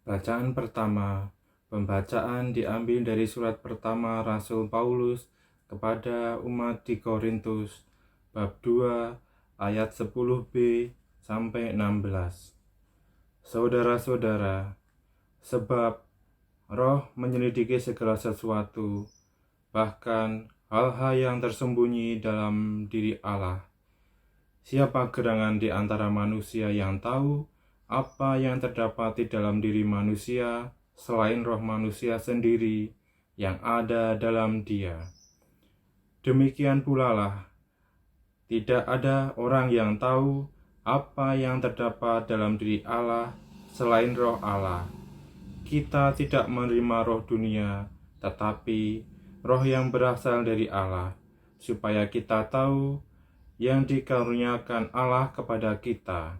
Bacaan pertama. Pembacaan diambil dari surat pertama Rasul Paulus kepada umat di Korintus, bab 2 ayat 10b sampai 16. Saudara-saudara, sebab Roh menyelidiki segala sesuatu, bahkan hal-hal yang tersembunyi dalam diri Allah. Siapa gerangan di antara manusia yang tahu apa yang terdapat di dalam diri manusia selain roh manusia sendiri yang ada dalam dia? Demikian pula lah, tidak ada orang yang tahu apa yang terdapat dalam diri Allah selain roh Allah. Kita tidak menerima roh dunia, tetapi roh yang berasal dari Allah, supaya kita tahu yang dikaruniakan Allah kepada kita.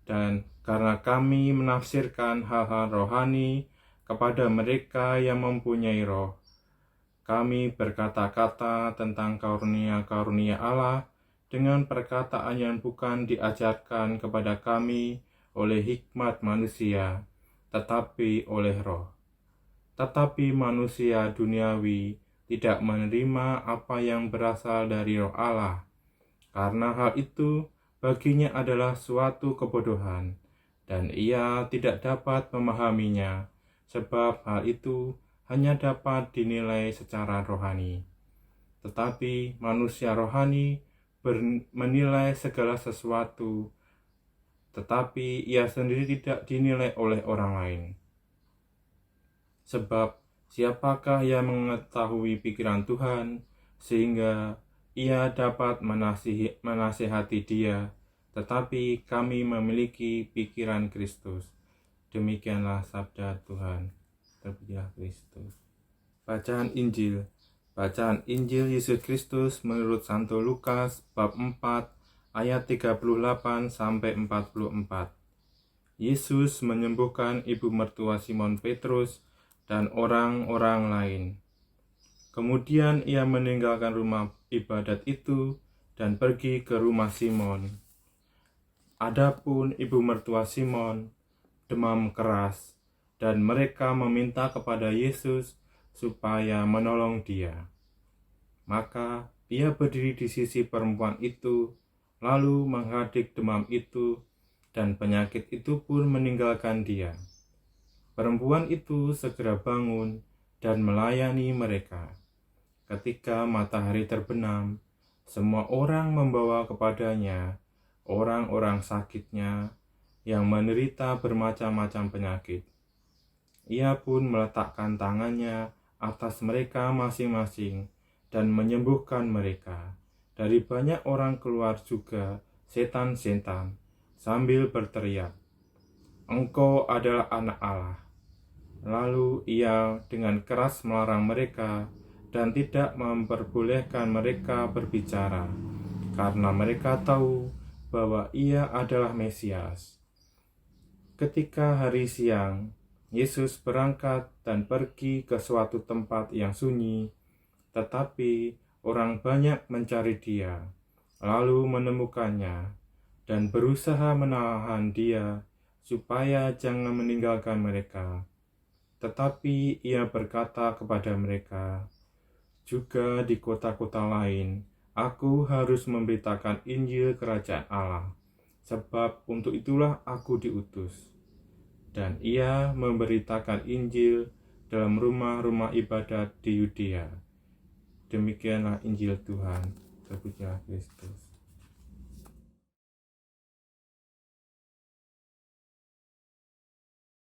Dan karena kami menafsirkan hal-hal rohani kepada mereka yang mempunyai roh, kami berkata-kata tentang karunia-karunia Allah dengan perkataan yang bukan diajarkan kepada kami oleh hikmat manusia, tetapi oleh roh. Tetapi manusia duniawi tidak menerima apa yang berasal dari roh Allah, karena hal itu baginya adalah suatu kebodohan, dan ia tidak dapat memahaminya, sebab hal itu hanya dapat dinilai secara rohani. Tetapi manusia rohani menilai segala sesuatu, tetapi ia sendiri tidak dinilai oleh orang lain. Sebab siapakah yang mengetahui pikiran Tuhan, sehingga ia dapat menasihati dia? Tetapi kami memiliki pikiran Kristus. Demikianlah sabda Tuhan. Terpujilah Kristus. Bacaan Injil. Bacaan Injil Yesus Kristus menurut Santo Lukas bab 4 ayat 38 sampai 44. Yesus menyembuhkan ibu mertua Simon Petrus dan orang-orang lain. Kemudian ia meninggalkan rumah ibadat itu dan pergi ke rumah Simon. Adapun ibu mertua Simon demam keras, dan mereka meminta kepada Yesus supaya menolong dia. Maka ia berdiri di sisi perempuan itu, lalu menghadik demam itu, dan penyakit itu pun meninggalkan dia. Perempuan itu segera bangun dan melayani mereka. Ketika matahari terbenam, semua orang membawa kepadanya orang-orang sakitnya yang menderita bermacam-macam penyakit. Ia pun meletakkan tangannya atas mereka masing-masing dan menyembuhkan mereka. Dari banyak orang keluar juga setan-setan sambil berteriak, "Engkau adalah anak Allah." Lalu ia dengan keras melarang mereka dan tidak memperbolehkan mereka berbicara, karena mereka tahu bahwa ia adalah Mesias. Ketika hari siang, Yesus berangkat dan pergi ke suatu tempat yang sunyi, tetapi orang banyak mencari dia, lalu menemukannya, dan berusaha menahan dia supaya jangan meninggalkan mereka. Tetapi ia berkata kepada mereka, "Juga di kota-kota lain, aku harus memberitakan Injil Kerajaan Allah, sebab untuk itulah aku diutus." Dan ia memberitakan Injil dalam rumah-rumah ibadat di Yudea. Demikianlah Injil Tuhan. Terpujilah Kristus.